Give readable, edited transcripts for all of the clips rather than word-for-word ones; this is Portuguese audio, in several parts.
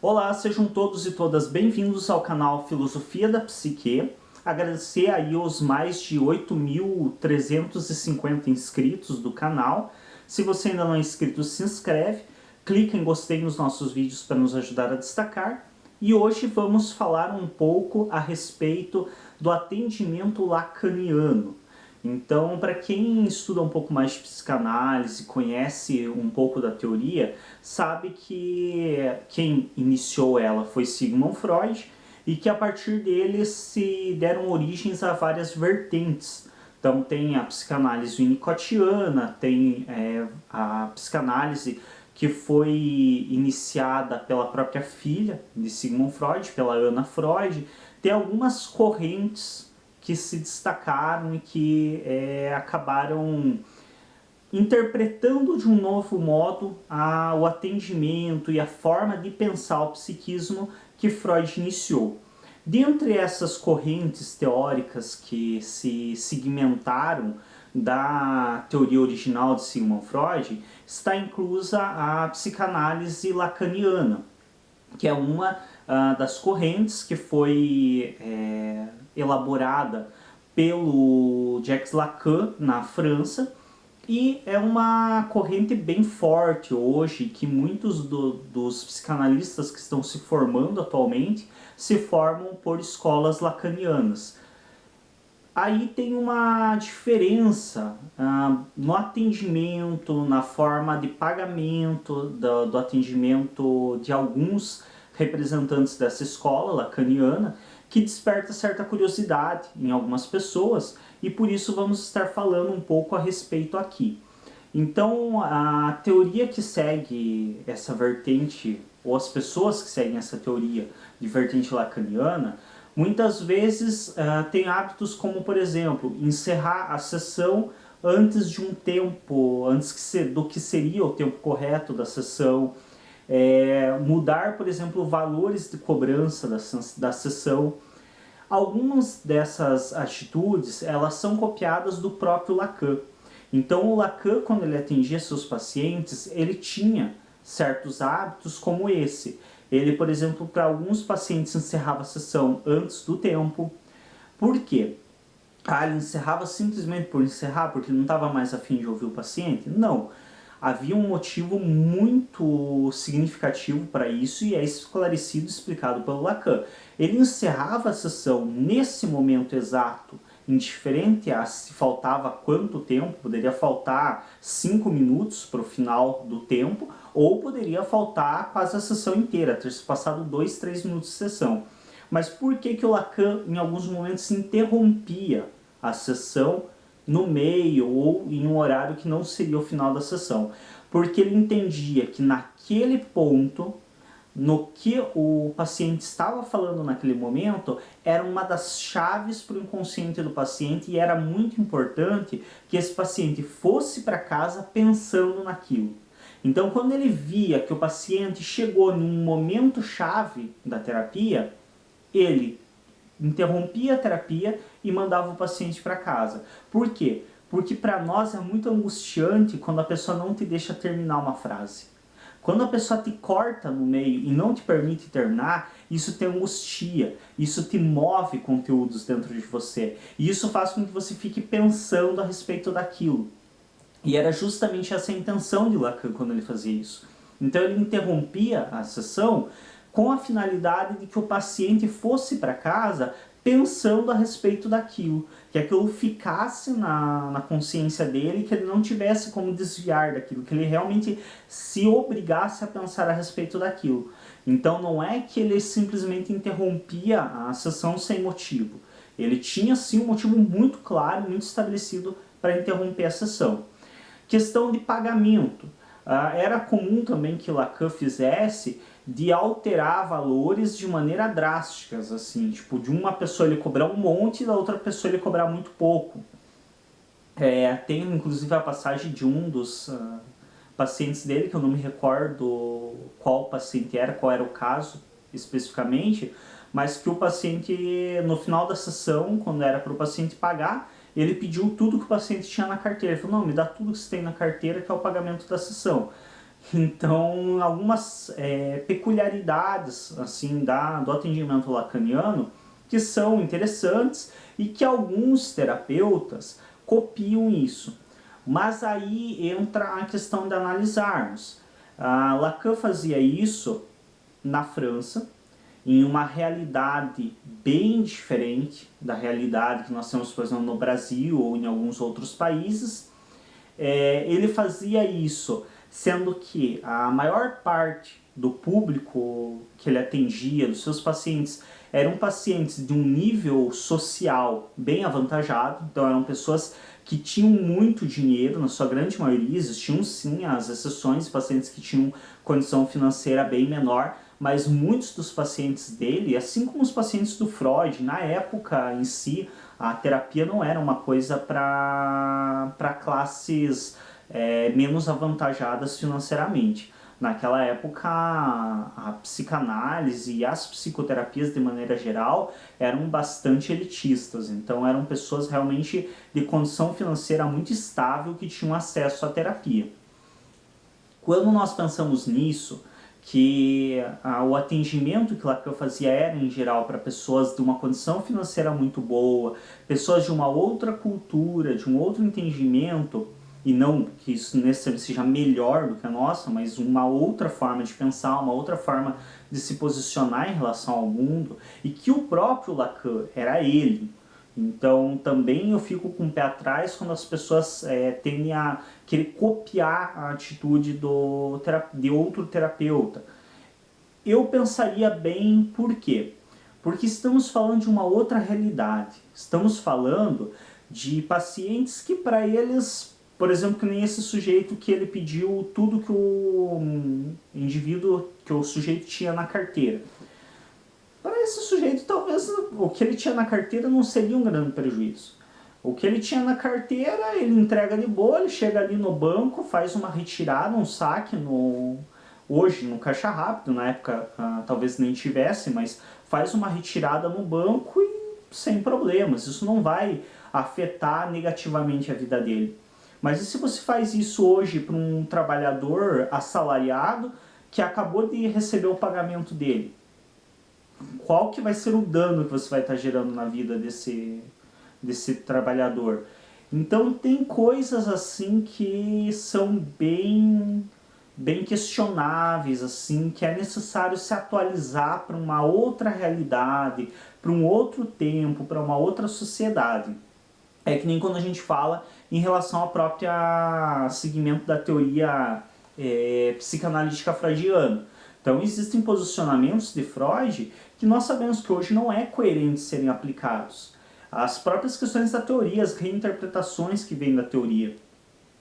Olá, sejam todos e todas bem-vindos ao canal Filosofia da Psique. Agradecer aí os mais de 8.350 inscritos do canal. Se você ainda não é inscrito, se inscreve, clica em gostei nos nossos vídeos para nos ajudar a destacar. E hoje vamos falar um pouco a respeito do atendimento lacaniano. Então, para quem estuda um pouco mais de psicanálise, conhece um pouco da teoria, sabe que quem iniciou ela foi Sigmund Freud e que a partir dele se deram origens a várias vertentes. Então tem a psicanálise winnicottiana, tem a psicanálise que foi iniciada pela própria filha de Sigmund Freud, pela Anna Freud. Tem algumas correntes que se destacaram e que acabaram interpretando de um novo modo o atendimento e a forma de pensar o psiquismo que Freud iniciou. Dentre essas correntes teóricas que se segmentaram da teoria original de Sigmund Freud, está inclusa a psicanálise lacaniana, que é uma das correntes que foi elaborada pelo Jacques Lacan na França, e é uma corrente bem forte hoje, que muitos dos psicanalistas que estão se formando atualmente se formam por escolas lacanianas. Aí tem uma diferença no atendimento, na forma de pagamento do atendimento de alguns representantes dessa escola lacaniana, que desperta certa curiosidade em algumas pessoas, e por isso vamos estar falando um pouco a respeito aqui. Então, a teoria que segue essa vertente, ou as pessoas que seguem essa teoria de vertente lacaniana, muitas vezes têm hábitos como, por exemplo, encerrar a sessão antes de um tempo, do que seria o tempo correto da sessão, mudar, por exemplo, valores de cobrança da sessão. Algumas dessas atitudes, elas são copiadas do próprio Lacan. Então o Lacan, quando ele atendia seus pacientes, ele tinha certos hábitos como esse. Ele, por exemplo, para alguns pacientes encerrava a sessão antes do tempo. Por quê? Ele encerrava simplesmente por encerrar, porque não estava mais a fim de ouvir o paciente? Não. Havia um motivo muito significativo para isso e é esclarecido e explicado pelo Lacan. Ele encerrava a sessão nesse momento exato, indiferente a se faltava quanto tempo, poderia faltar 5 minutos para o final do tempo, ou poderia faltar quase a sessão inteira, ter se passado 2, 3 minutos de sessão. Mas por que o Lacan, em alguns momentos, interrompia a sessão no meio ou em um horário que não seria o final da sessão? Porque ele entendia que naquele ponto, no que o paciente estava falando naquele momento, era uma das chaves para o inconsciente do paciente, e era muito importante que esse paciente fosse para casa pensando naquilo. Então, quando ele via que o paciente chegou num momento chave da terapia, ele interrompia a terapia e mandava o paciente para casa. Por quê? Porque para nós é muito angustiante quando a pessoa não te deixa terminar uma frase. Quando a pessoa te corta no meio e não te permite terminar, isso te angustia, isso te move conteúdos dentro de você. E isso faz com que você fique pensando a respeito daquilo. E era justamente essa a intenção de Lacan quando ele fazia isso. Então ele interrompia a sessão com a finalidade de que o paciente fosse para casa pensando a respeito daquilo, que aquilo ficasse na consciência dele, que ele não tivesse como desviar daquilo, que ele realmente se obrigasse a pensar a respeito daquilo. Então não é que ele simplesmente interrompia a sessão sem motivo. Ele tinha sim um motivo muito claro, muito estabelecido para interromper a sessão. Questão de pagamento. Era comum também que Lacan fizesse de alterar valores de maneira drásticas, assim, tipo, de uma pessoa ele cobrar um monte e da outra pessoa ele cobrar muito pouco. Tem inclusive a passagem de um dos pacientes dele, que eu não me recordo qual paciente era, qual era o caso especificamente, mas que o paciente, no final da sessão, quando era para o paciente pagar, ele pediu tudo que o paciente tinha na carteira. Ele falou, não, me dá tudo que você tem na carteira, que é o pagamento da sessão. Então, algumas peculiaridades assim do atendimento lacaniano que são interessantes e que alguns terapeutas copiam isso. Mas aí entra a questão de analisarmos. Lacan fazia isso na França, em uma realidade bem diferente da realidade que nós temos, por exemplo, no Brasil ou em alguns outros países. Ele fazia isso, sendo que a maior parte do público que ele atendia, dos seus pacientes, eram pacientes de um nível social bem avantajado, então eram pessoas que tinham muito dinheiro, na sua grande maioria. Existiam sim as exceções, pacientes que tinham condição financeira bem menor, mas muitos dos pacientes dele, assim como os pacientes do Freud, na época em si, a terapia não era uma coisa para classes menos avantajadas financeiramente. Naquela época, a psicanálise e as psicoterapias de maneira geral eram bastante elitistas, então eram pessoas realmente de condição financeira muito estável que tinham acesso à terapia. Quando nós pensamos nisso, que o atendimento que Lacan fazia era em geral para pessoas de uma condição financeira muito boa, pessoas de uma outra cultura, de um outro entendimento, e não que isso necessariamente seja melhor do que a nossa, mas uma outra forma de pensar, uma outra forma de se posicionar em relação ao mundo, e que o próprio Lacan era ele. Então também eu fico com o pé atrás quando as pessoas tendem a querer copiar a atitude de outro terapeuta. Eu pensaria bem por quê? Porque estamos falando de uma outra realidade. Estamos falando de pacientes que para eles, por exemplo, que nem esse sujeito que ele pediu tudo que o indivíduo, que o sujeito tinha na carteira. Para esse sujeito, talvez o que ele tinha na carteira não seria um grande prejuízo. O que ele tinha na carteira, ele entrega de boa, ele chega ali no banco, faz uma retirada, um saque, hoje no caixa rápido, na época talvez nem tivesse, mas faz uma retirada no banco e sem problemas. Isso não vai afetar negativamente a vida dele. Mas e se você faz isso hoje para um trabalhador assalariado que acabou de receber o pagamento dele? Qual que vai ser o dano que você vai estar gerando na vida desse trabalhador? Então tem coisas assim que são bem questionáveis, assim, que é necessário se atualizar para uma outra realidade, para um outro tempo, para uma outra sociedade. É que nem quando a gente fala em relação ao próprio segmento da teoria psicanalítica freudiana. Então existem posicionamentos de Freud que nós sabemos que hoje não é coerente serem aplicados. As próprias questões da teoria, as reinterpretações que vêm da teoria.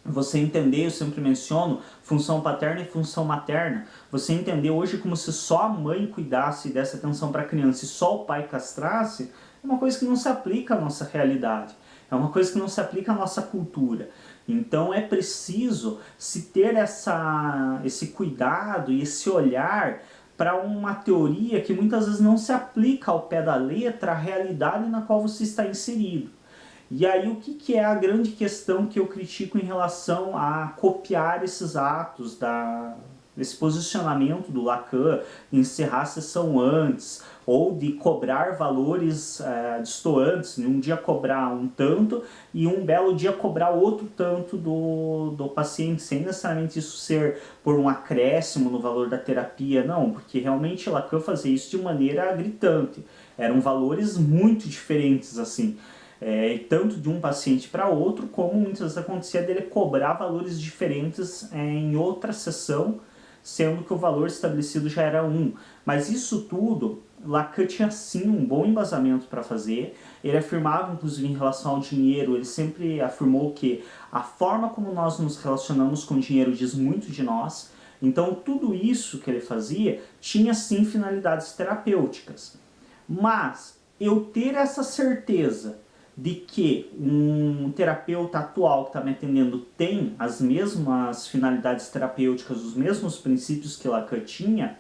Você entender, eu sempre menciono, função paterna e função materna. Você entender hoje como se só a mãe cuidasse e desse atenção para a criança e só o pai castrasse, é uma coisa que não se aplica à nossa realidade. É uma coisa que não se aplica à nossa cultura. Então é preciso se ter esse cuidado e esse olhar para uma teoria que muitas vezes não se aplica ao pé da letra à realidade na qual você está inserido. E aí o que é a grande questão que eu critico em relação a copiar esses atos, desse posicionamento do Lacan, de encerrar a sessão antes, ou de cobrar valores distoantes, um dia cobrar um tanto e um belo dia cobrar outro tanto do paciente, sem necessariamente isso ser por um acréscimo no valor da terapia, não, porque realmente Lacan fazia isso de maneira gritante, eram valores muito diferentes assim. Tanto de um paciente para outro, como muitas vezes acontecia dele cobrar valores diferentes em outra sessão, sendo que o valor estabelecido já era um. Mas isso tudo, Lacan tinha sim um bom embasamento para fazer. Ele afirmava, inclusive, em relação ao dinheiro, ele sempre afirmou que a forma como nós nos relacionamos com o dinheiro diz muito de nós. Então tudo isso que ele fazia tinha sim finalidades terapêuticas. Mas eu ter essa certeza de que um terapeuta atual que está me atendendo tem as mesmas finalidades terapêuticas, os mesmos princípios que Lacan tinha,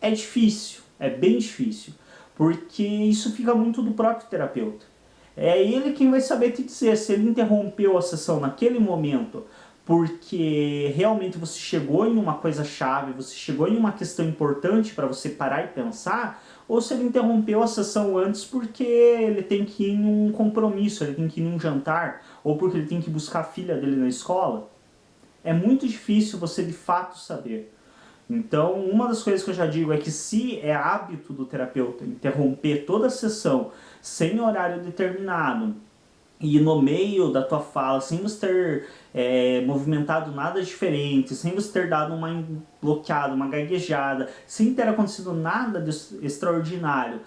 é difícil, é bem difícil, porque isso fica muito do próprio terapeuta. É ele quem vai saber te dizer se ele interrompeu a sessão naquele momento porque realmente você chegou em uma coisa chave, você chegou em uma questão importante para você parar e pensar, ou se ele interrompeu a sessão antes porque ele tem que ir em um compromisso, ele tem que ir em um jantar, ou porque ele tem que buscar a filha dele na escola. É muito difícil você de fato saber. Então, uma das coisas que eu já digo é que se é hábito do terapeuta interromper toda a sessão sem horário determinado, e no meio da tua fala, sem você ter movimentado nada diferente, sem você ter dado uma bloqueada, uma gaguejada, sem ter acontecido nada de extraordinário,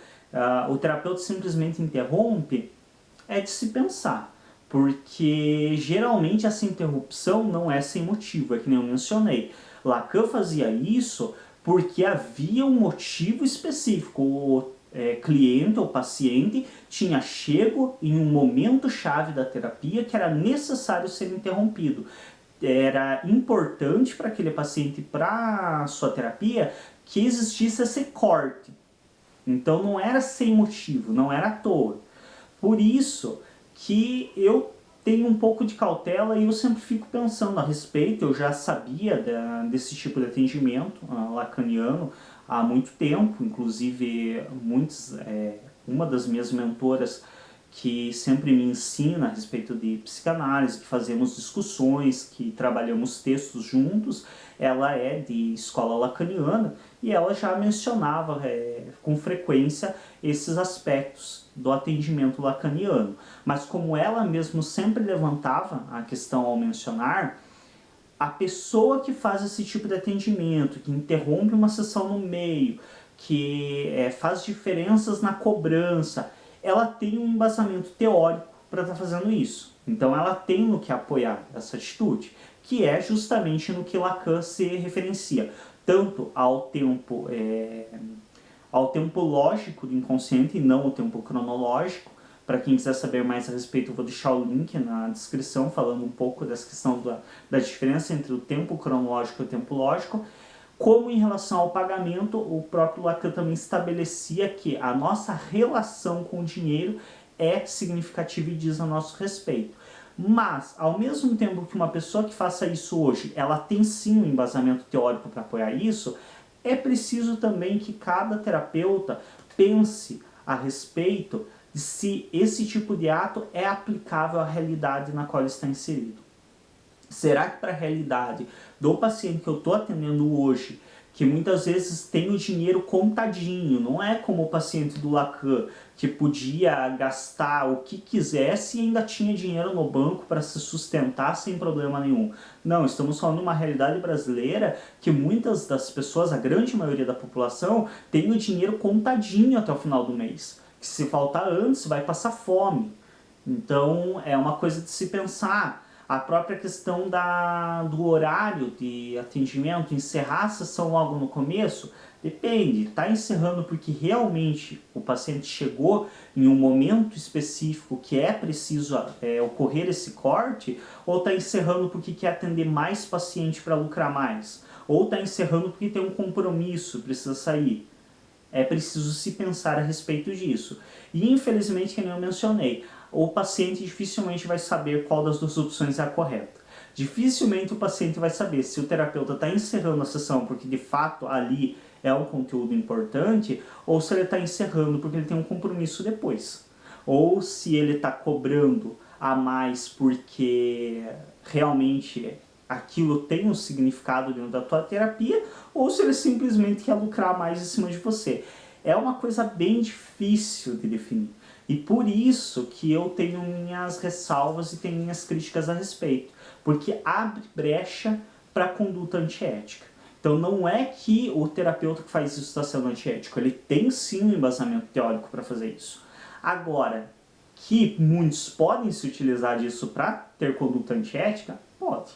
o terapeuta simplesmente interrompe, é de se pensar. Porque geralmente essa interrupção não é sem motivo, é que nem eu mencionei. Lacan fazia isso porque havia um motivo específico. O cliente ou paciente tinha chego em um momento chave da terapia que era necessário ser interrompido. Era importante para aquele paciente, para a sua terapia, que existisse esse corte. Então não era sem motivo, não era à toa. Por isso que eu tenho um pouco de cautela e eu sempre fico pensando a respeito. Eu já sabia desse tipo de atendimento lacaniano há muito tempo, inclusive uma das minhas mentoras que sempre me ensina a respeito de psicanálise, que fazemos discussões, que trabalhamos textos juntos, ela é de escola lacaniana e ela já mencionava com frequência esses aspectos do atendimento lacaniano. Mas como ela mesmo sempre levantava a questão ao mencionar, a pessoa que faz esse tipo de atendimento, que interrompe uma sessão no meio, que faz diferenças na cobrança, ela tem um embasamento teórico para estar fazendo isso. Então ela tem no que apoiar essa atitude, que é justamente no que Lacan se referencia, tanto ao tempo lógico do inconsciente e não ao tempo cronológico. Para quem quiser saber mais a respeito, eu vou deixar o link na descrição falando um pouco dessa questão da diferença entre o tempo cronológico e o tempo lógico. Como em relação ao pagamento, o próprio Lacan também estabelecia que a nossa relação com o dinheiro é significativa e diz a nosso respeito. Mas, ao mesmo tempo que uma pessoa que faça isso hoje, ela tem sim um embasamento teórico para apoiar isso, é preciso também que cada terapeuta pense a respeito de se esse tipo de ato é aplicável à realidade na qual ele está inserido. Será que para a realidade do paciente que eu estou atendendo hoje, que muitas vezes tem o dinheiro contadinho, não é como o paciente do Lacan, que podia gastar o que quisesse e ainda tinha dinheiro no banco para se sustentar sem problema nenhum. Não, estamos falando de uma realidade brasileira que muitas das pessoas, a grande maioria da população, tem o dinheiro contadinho até o final do mês. Que se faltar antes, vai passar fome. Então, é uma coisa de se pensar. A própria questão do horário de atendimento, encerrar a sessão logo no começo, depende. Está encerrando porque realmente o paciente chegou em um momento específico que é preciso ocorrer esse corte, ou está encerrando porque quer atender mais paciente para lucrar mais, ou está encerrando porque tem um compromisso, precisa sair. É preciso se pensar a respeito disso. E infelizmente, como eu mencionei, o paciente dificilmente vai saber qual das duas opções é a correta. Dificilmente o paciente vai saber se o terapeuta está encerrando a sessão porque de fato ali é um conteúdo importante, ou se ele está encerrando porque ele tem um compromisso depois. Ou se ele está cobrando a mais porque realmente aquilo tem um significado dentro da tua terapia, ou se ele simplesmente quer lucrar mais em cima de você. É uma coisa bem difícil de definir. E por isso que eu tenho minhas ressalvas e tenho minhas críticas a respeito. Porque abre brecha para conduta antiética. Então não é que o terapeuta que faz isso está sendo antiético. Ele tem sim um embasamento teórico para fazer isso. Agora, que muitos podem se utilizar disso para ter conduta antiética, pode.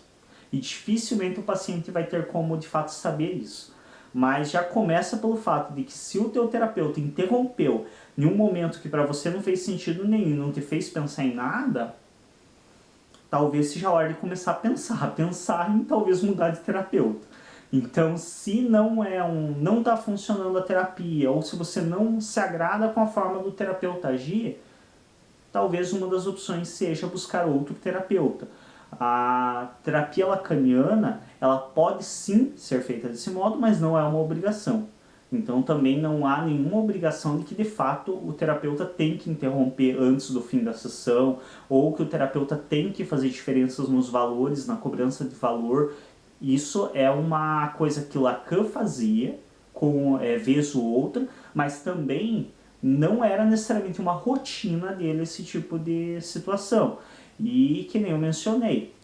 E dificilmente o paciente vai ter como de fato saber isso. Mas já começa pelo fato de que se o teu terapeuta interrompeu em um momento que para você não fez sentido nenhum, não te fez pensar em nada, talvez seja a hora de começar a pensar em talvez mudar de terapeuta. Então, se não está funcionando a terapia, ou se você não se agrada com a forma do terapeuta agir, talvez uma das opções seja buscar outro terapeuta. A terapia lacaniana, ela pode sim ser feita desse modo, mas não é uma obrigação. Então também não há nenhuma obrigação de que de fato o terapeuta tem que interromper antes do fim da sessão, ou que o terapeuta tem que fazer diferenças nos valores, na cobrança de valor. Isso é uma coisa que Lacan fazia, com vez ou outra, mas também não era necessariamente uma rotina dele esse tipo de situação. E que nem eu mencionei,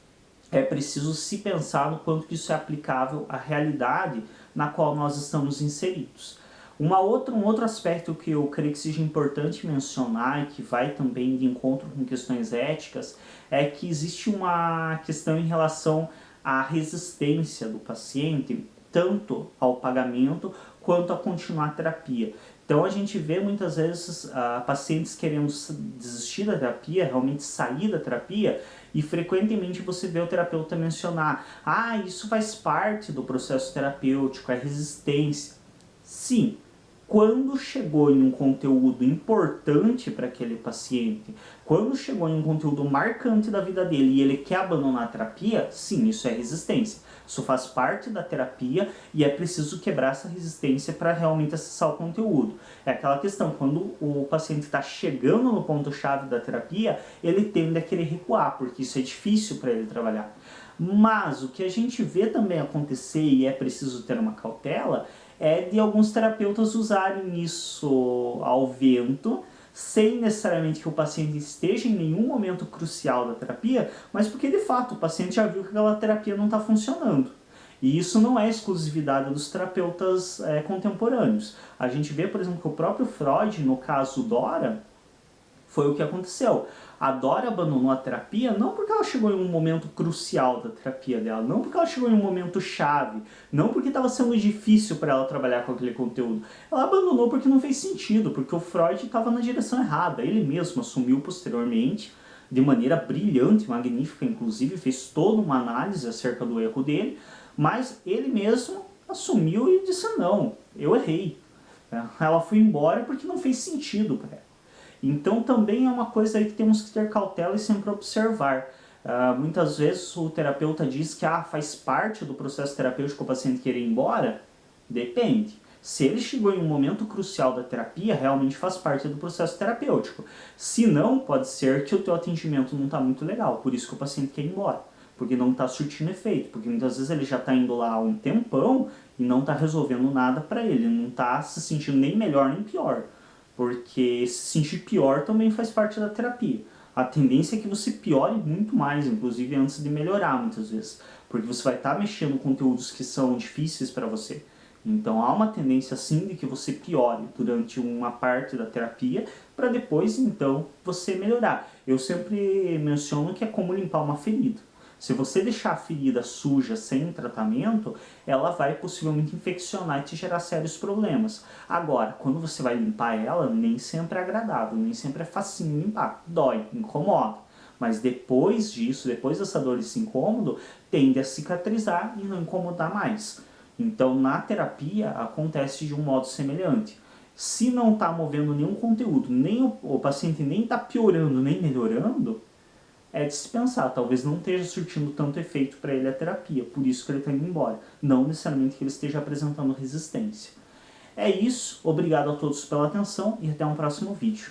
é preciso se pensar no quanto que isso é aplicável à realidade na qual nós estamos inseridos. Um outro aspecto que eu creio que seja importante mencionar e que vai também de encontro com questões éticas é que existe uma questão em relação à resistência do paciente, tanto ao pagamento quanto a continuar a terapia. Então a gente vê muitas vezes pacientes querendo desistir da terapia, realmente sair da terapia, e frequentemente você vê o terapeuta mencionar: ah, isso faz parte do processo terapêutico, é resistência. Sim, quando chegou em um conteúdo importante para aquele paciente, quando chegou em um conteúdo marcante da vida dele e ele quer abandonar a terapia, sim, isso é resistência. Isso faz parte da terapia e é preciso quebrar essa resistência para realmente acessar o conteúdo. É aquela questão, quando o paciente está chegando no ponto-chave da terapia, ele tende a querer recuar, porque isso é difícil para ele trabalhar. Mas o que a gente vê também acontecer, e é preciso ter uma cautela, é de alguns terapeutas usarem isso ao vento, sem necessariamente que o paciente esteja em nenhum momento crucial da terapia, mas porque de fato o paciente já viu que aquela terapia não está funcionando. E isso não é exclusividade dos terapeutas contemporâneos. A gente vê, por exemplo, que o próprio Freud, no caso Dora, foi o que aconteceu. A Dora abandonou a terapia não porque ela chegou em um momento crucial da terapia dela, não porque ela chegou em um momento chave, não porque estava sendo difícil para ela trabalhar com aquele conteúdo. Ela abandonou porque não fez sentido, porque o Freud estava na direção errada. Ele mesmo assumiu posteriormente, de maneira brilhante, magnífica, inclusive fez toda uma análise acerca do erro dele, mas ele mesmo assumiu e disse: não, eu errei. Ela foi embora porque não fez sentido para ela. Então também é uma coisa aí que temos que ter cautela e sempre observar. Muitas vezes o terapeuta diz que faz parte do processo terapêutico o paciente querer ir embora. Depende. Se ele chegou em um momento crucial da terapia, realmente faz parte do processo terapêutico. Se não, pode ser que o teu atendimento não está muito legal, por isso que o paciente quer ir embora. Porque não está surtindo efeito, porque muitas vezes ele já está indo lá há um tempão e não está resolvendo nada para ele, não está se sentindo nem melhor nem pior. Porque se sentir pior também faz parte da terapia. A tendência é que você piore muito mais, inclusive antes de melhorar muitas vezes. Porque você vai estar mexendo com conteúdos que são difíceis para você. Então há uma tendência sim de que você piore durante uma parte da terapia para depois então você melhorar. Eu sempre menciono que é como limpar uma ferida. Se você deixar a ferida suja sem tratamento, ela vai possivelmente infeccionar e te gerar sérios problemas. Agora, quando você vai limpar ela, nem sempre é agradável, nem sempre é facinho limpar. Dói, incomoda. Mas depois disso, depois dessa dor e desse incômodo, tende a cicatrizar e não incomodar mais. Então, na terapia, acontece de um modo semelhante. Se não está movendo nenhum conteúdo, nem o paciente nem está piorando nem melhorando, é de se pensar, talvez não esteja surtindo tanto efeito para ele a terapia, por isso que ele está indo embora. Não necessariamente que ele esteja apresentando resistência. É isso, obrigado a todos pela atenção e até um próximo vídeo.